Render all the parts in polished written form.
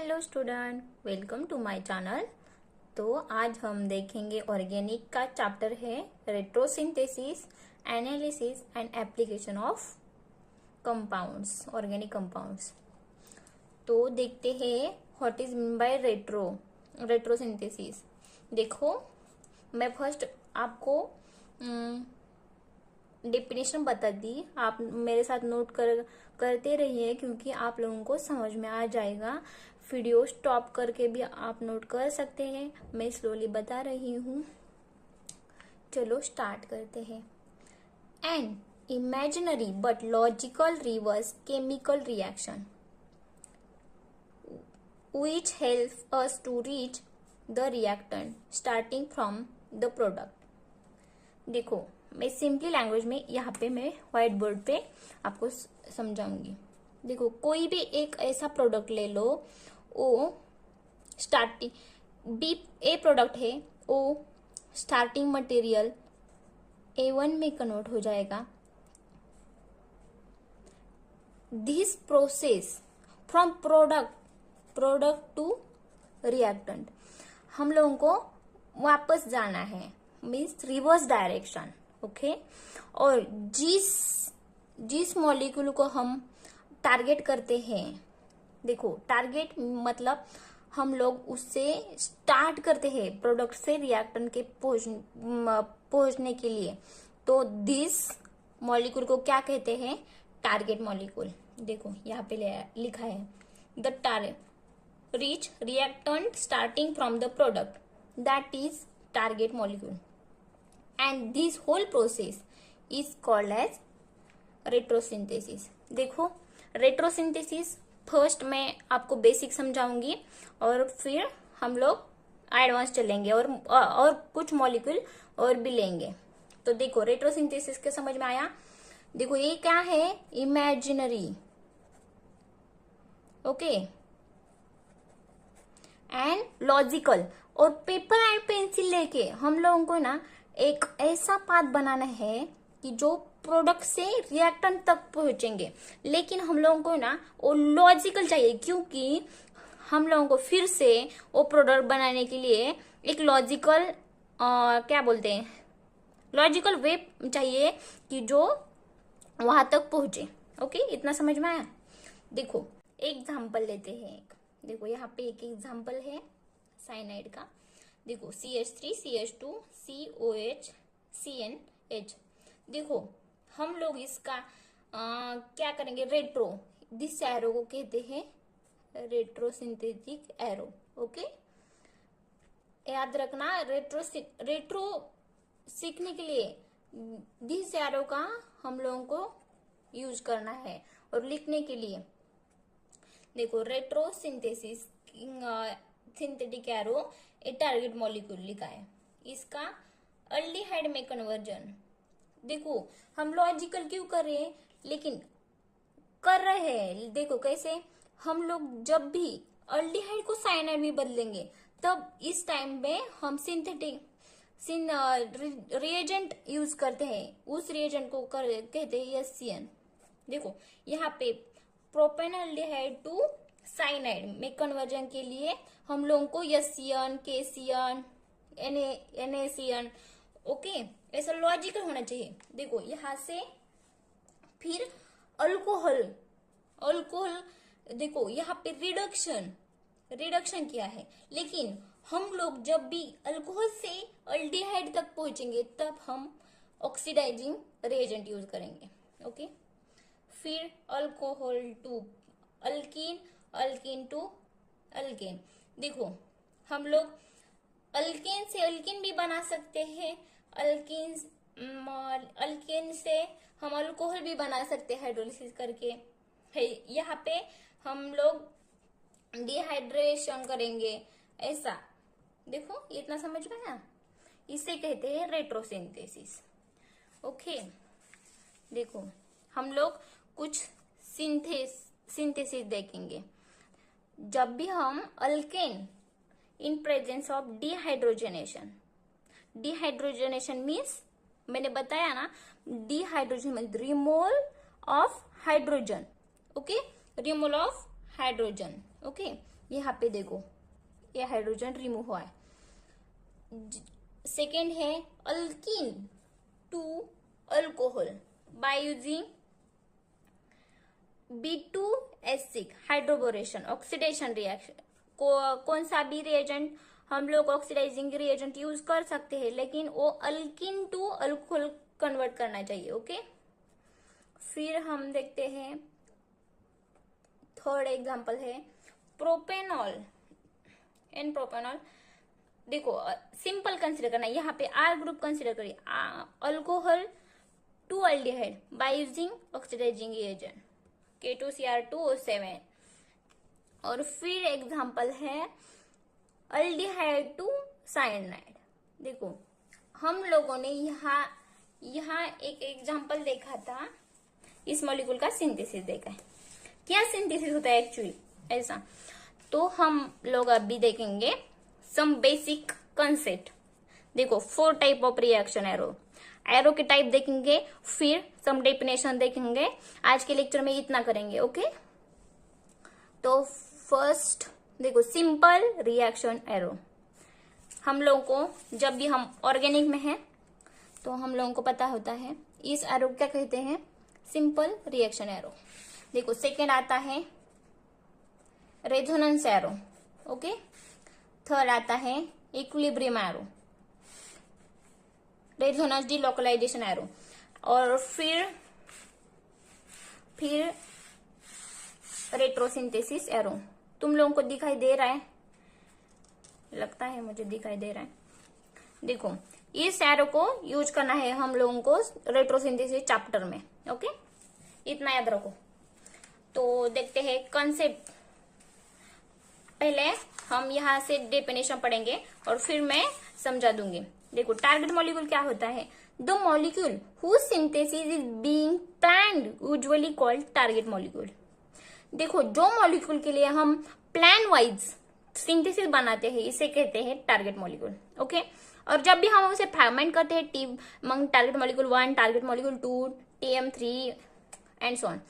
Hello student, welcome to my channel. तो आज हम देखेंगे ऑर्गेनिक का चैप्टर है retrosynthesis, analysis and application of compounds, organic compounds. तो देखते हैं what is mean by retrosynthesis. देखो, मैं फर्स्ट आपको डेफिनेशन बता दी, आप मेरे साथ नोट करते रहिए क्योंकि आप लोगों को समझ में आ जाएगा। वीडियो स्टॉप करके भी आप नोट कर सकते हैं, मैं स्लोली बता रही हूँ। चलो स्टार्ट करते हैं। An imaginary but logical reverse chemical reaction which helps us to reach the reactant starting from the product। देखो, मैं सिंपली लैंग्वेज में यहाँ पे मैं व्हाइट बोर्ड पे आपको समझाऊंगी। देखो, कोई भी एक ऐसा प्रोडक्ट ले लो, वो स्टार्टिंग बी ए प्रोडक्ट है, वो स्टार्टिंग मटेरियल A1 में कन्वर्ट हो जाएगा। This process from product to reactant, हम लोगों को वापस जाना है, मीन्स रिवर्स डायरेक्शन। ओके, और जिस मॉलिक्यूल को हम टारगेट करते हैं, देखो टारगेट मतलब हम लोग उससे स्टार्ट करते हैं प्रोडक्ट से रिएक्टेंट के पहुंचने के लिए। तो दिस मॉलिक्यूल को क्या कहते हैं? Target molecule. देखो यहाँ पे लिखा है the target reach reactant starting from the product, that is target molecule, and this whole process is called as retrosynthesis. देखो, रेट्रोसिंथेसिस फर्स्ट मैं आपको बेसिक समझाऊंगी और फिर हम लोग एडवांस चलेंगे और कुछ मॉलिक्यूल और भी लेंगे। तो देखो, रेट्रोसिंथेसिस के समझ में आया। देखो, ये क्या है? Imaginary, okay, and logical. और पेपर एंड पेंसिल लेके हम लोगों को ना एक ऐसा पाथ बनाना है कि जो प्रोडक्ट से रिएक्टेंट तक पहुंचेंगे, लेकिन हम लोगों को ना वो लॉजिकल चाहिए, क्योंकि हम लोगों को फिर से वो प्रोडक्ट बनाने के लिए एक लॉजिकल क्या बोलते हैं, लॉजिकल वे चाहिए कि जो वहां तक पहुंचे। ओके, इतना समझ में आया? देखो एग्जाम्पल लेते हैं एक। देखो यहाँ पे एक एग्जाम्पल है साइनाइड का। देखो CH3 CH2 COH CnH। देखो, हम लोग इसका क्या करेंगे? दिस एरो को कहते हैं रेट्रोसिंथेटिक एरो। ओके, याद रखना, रेट्रो सीखने के लिए दिस एरो का हम लोगों को यूज करना है। और लिखने के लिए देखो, रेट्रोसिंथेसिस सिंथेटिक एरो ए टारगेट मॉलिक्यूल लिखा है। इसका अल्डिहाइड में कन्वर्जन। देखो, हम लॉजिकल क्यों कर रहे हैं, लेकिन कर रहे हैं। देखो कैसे, हम लोग जब भी अल्डिहाइड को साइनाइड में बदलेंगे, तब इस टाइम में हम सिंथेटिक रिएजेंट यूज करते हैं। उस रिएजेंट को कहते हैं SCN। देखो यहाँ पे प्रोपेनल्डिहाइड टू साइनाइड में कन्वर्जन के लिए हम लोगों को SCN, KCN, NaCN, ओके, ऐसा लॉजिकल होना चाहिए। देखो यहाँ से फिर अल्कोहल, देखो यहाँ पे रिडक्शन किया है, लेकिन हम लोग जब भी अल्कोहल से अल्डिहाइड तक पहुंचेंगे, तब हम ऑक्सीडाइजिंग रिएजेंट यूज करेंगे। ओके, फिर alcohol to alkene, alkene to alkane. देखो, हम लोग अल्केन से अल्कीन भी बना सकते हैं, अल्केन से हम अल्कोहल भी बना सकते हैं हाइड्रोलिसिस करके। यहाँ पे हम लोग डिहाइड्रेशन करेंगे, ऐसा। देखो, इतना समझ में आया? इसे कहते हैं रेट्रोसिंथेसिस। ओके, देखो हम लोग कुछ सिंथेसिस देखेंगे। जब भी हम alkane in presence of dehydrogenation means, मैंने बताया ना, dehydrogen means removal of hydrogen. Okay, removal of hydrogen. Okay, यहाँ पे देखो ये हाइड्रोजन रिमूव हुआ है। सेकेंड है alkene to alcohol by using B2H6 hydroboration oxidation reaction. कौन सा भी रिएजेंट हम लोग ऑक्सीडाइजिंग रिएजेंट यूज कर सकते हैं, लेकिन वो अल्कीन टू अल्कोहल कन्वर्ट करना चाहिए। ओके, फिर हम देखते हैं थर्ड एग्जांपल है प्रोपेनॉल एंड प्रोपेनॉल। देखो सिंपल कंसीडर करना, यहाँ पे आर ग्रुप कंसीडर करिए, alcohol to aldehyde by using oxidizing agent K2Cr2O7। और फिर एग्जांपल है अल्डिहाइड टू साइनाइड। देखो हम लोगों ने यहाँ एक एग्जांपल देखा था, इस मॉलिक्यूल का सिंथेसिस देखा है। क्या सिंथेसिस होता है एक्चुअली ऐसा, तो हम लोग अभी देखेंगे सम बेसिक कंसेप्ट। देखो 4 टाइप ऑफ रिएक्शन एरो के टाइप देखेंगे, फिर सम डेफिनेशन देखेंगे। आज के लेक्चर में इतना करेंगे। ओके, तो फर्स्ट देखो सिंपल रिएक्शन एरो। हम लोगों को जब भी हम ऑर्गेनिक में हैं तो हम लोगों को पता होता है इस एरो क्या कहते हैं, सिंपल रिएक्शन एरो। देखो सेकेंड आता है रेजोनेंस एरो। ओके, थर्ड आता है equilibrium arrow, resonance delocalisation arrow, और फिर रेट्रोसिंथेसिस एरो। तुम लोगों को दिखाई दे रहा है, लगता है मुझे दिखाई दे रहा है। देखो इस एरो को यूज करना है हम लोगों को रेट्रोसिंथेसिस चैप्टर में। ओके, इतना याद रखो। तो देखते हैं कंसेप्ट। पहले हम यहाँ से डेफिनेशन पढ़ेंगे और फिर मैं समझा दूंगी। देखो टारगेट मॉलिक्यूल क्या होता है, the molecule whose synthesis is being planned usually called target molecule. देखो जो मॉलिक्यूल के लिए हम प्लान वाइज सिंथेसिस बनाते हैं इसे कहते हैं टारगेट मॉलिक्यूल। ओके, और जब भी हम उसे फ्रैगमेंट करते हैं target molecule 1, target molecule 2, TM3 and so on.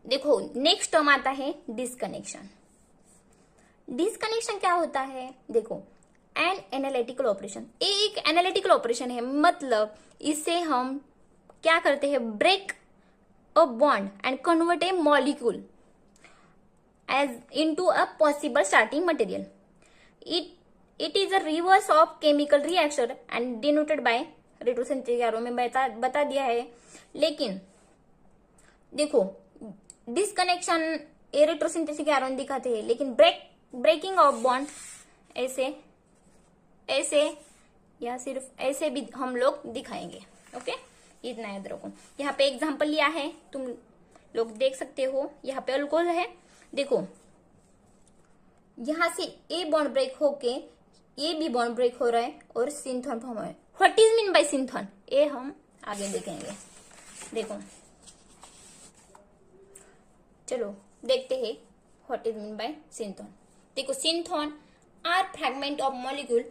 देखो नेक्स्ट टर्म आता है डिस्कनेक्शन। डिस्कनेक्शन क्या होता है, देखो एन एनालिटिकल ऑपरेशन, एक एनालिटिकल ऑपरेशन है, मतलब इसे हम क्या करते हैं, break a bond and convert a molecule as into a possible starting material. It is a reverse of chemical reaction and denoted by retrosynthesis arrow में बता दिया है। लेकिन देखो डिस्कनेक्शन रेट्रोसिंथेसिस एरो दिखाते हैं, लेकिन ब्रेकिंग ऑफ बॉन्ड ऐसे या सिर्फ ऐसे भी हम लोग दिखाएंगे। ओके, इतना याद रखो। यहाँ पे एग्जांपल लिया है, तुम लोग देख सकते हो। यहाँ पे अल्कोहल है, देखो यहां से ए बॉन्ड ब्रेक होके ए भी बॉन्ड ब्रेक हो रहा है और सिंथोन फॉर्म है। What is mean by synthon, ये हम आगे देखेंगे। देखो चलो देखते हैं what is mean by synthon. देखो synthon are fragment of molecule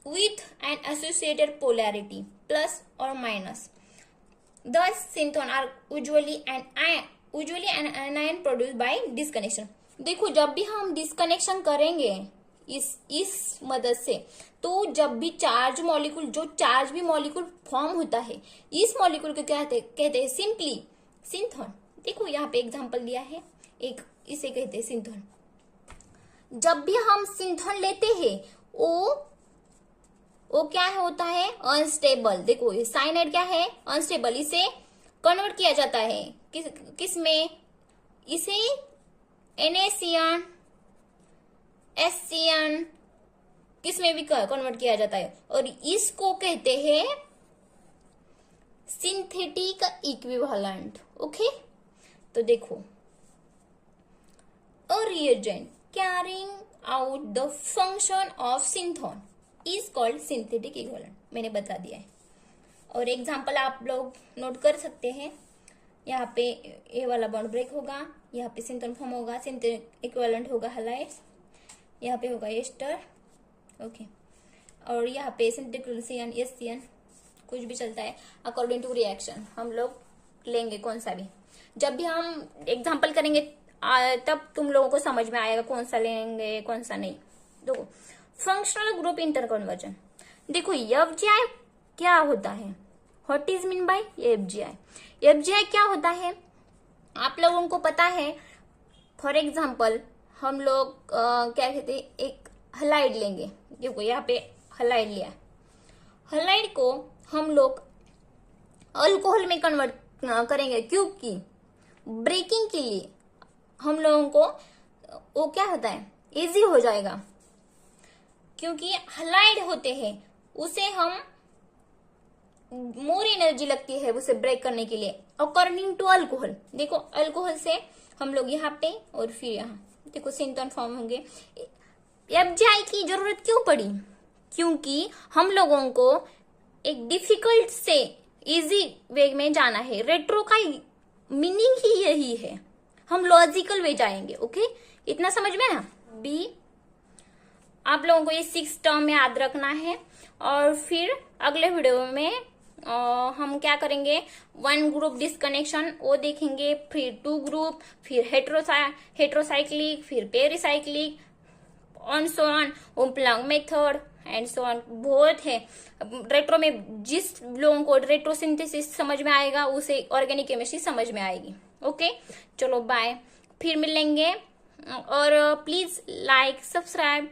with an associated polarity plus or minus. Thus synthon are usually an anion produced by disconnection. देखो जब भी हम डिस्कनेक्शन करेंगे इस मदद से, तो जब भी चार्ज मॉलिक्यूल जो चार्ज भी मॉलिक्यूल फॉर्म होता है, इस मॉलिक्यूल को कहते हैं सिंपली सिंथोन। देखो यहाँ पे एग्जांपल दिया है एक, इसे कहते हैं सिंथोन। जब भी हम सिंथोन लेते हैं वो क्या होता है, अनस्टेबल। देखो साइनाइड क्या है, अनस्टेबल। इसे कन्वर्ट किया जाता है किस में, इसे NaCN SCN किस में भी कन्वर्ट किया जाता है, और इसको कहते हैं सिंथेटिक इक्विवेलेंट। ओके, तो देखो a reagent carrying out the function of synthon is called synthetic equivalent, मैंने बता दिया है। और एग्जांपल आप लोग नोट कर सकते हैं। यहाँ पे ए वाला बॉन्ड ब्रेक होगा, यहाँ पे सिंथोन फॉर्म होगा, सिंथेटिक इक्विवेलेंट होगा हैलाइड्स, यहाँ पे होगा एस्टर। ओके, और यहाँ पे सिंथेटिक CN SCN कुछ भी चलता है अकॉर्डिंग टू रिएक्शन, हम लोग लेंगे कौन सा भी। जब भी हम एग्जांपल करेंगे तब तुम लोगों को समझ में आएगा कौन सा लेंगे कौन सा नहीं। देखो फंक्शनल ग्रुप इंटरकन्वर्जन, देखो एफजीआई क्या होता है, व्हाट इज मीन बाय एफजीआई। एफजीआई क्या होता है आप लोगों को पता है। फॉर एग्जाम्पल हम लोग क्या कहते हैं, एक हलाइड लेंगे, देखो यहाँ पे हलाइड लिया, हलाइड को हम लोग अल्कोहल में कन्वर्ट करेंगे क्योंकि ब्रेकिंग के लिए हम लोगों को वो क्या होता है इजी हो जाएगा, क्योंकि हलाइड होते हैं उसे हम मोर एनर्जी लगती है उसे ब्रेक करने के लिए अकॉर्डिंग टू अल्कोहल। देखो अल्कोहल से हम लोग यहाँ पे और फिर यहाँ देखो सिंटन फॉर्म होंगे। एफजीआई की जरूरत क्यों पड़ी, क्योंकि हम लोगों को एक डिफिकल्ट से इजी वे में जाना है। रेट्रो का मीनिंग ही यही है, हम लॉजिकल वे जाएंगे। ओके इतना समझ में आया। बी आप लोगों को ये 6 टर्म याद रखना है और फिर अगले वीडियो में हम क्या करेंगे 1 ग्रुप डिस्कनेक्शन वो देखेंगे, फिर 2 ग्रुप, फिर हेट्रोसाइक्लिक, फिर pericyclic on so on, umpolung method and so on बहुत है। रेट्रो में जिस लोगों को रेट्रोसिंथेसिस समझ में आएगा उसे ऑर्गेनिक केमिस्ट्री समझ में आएगी। ओके चलो बाय, फिर मिलेंगे और प्लीज लाइक सब्सक्राइब।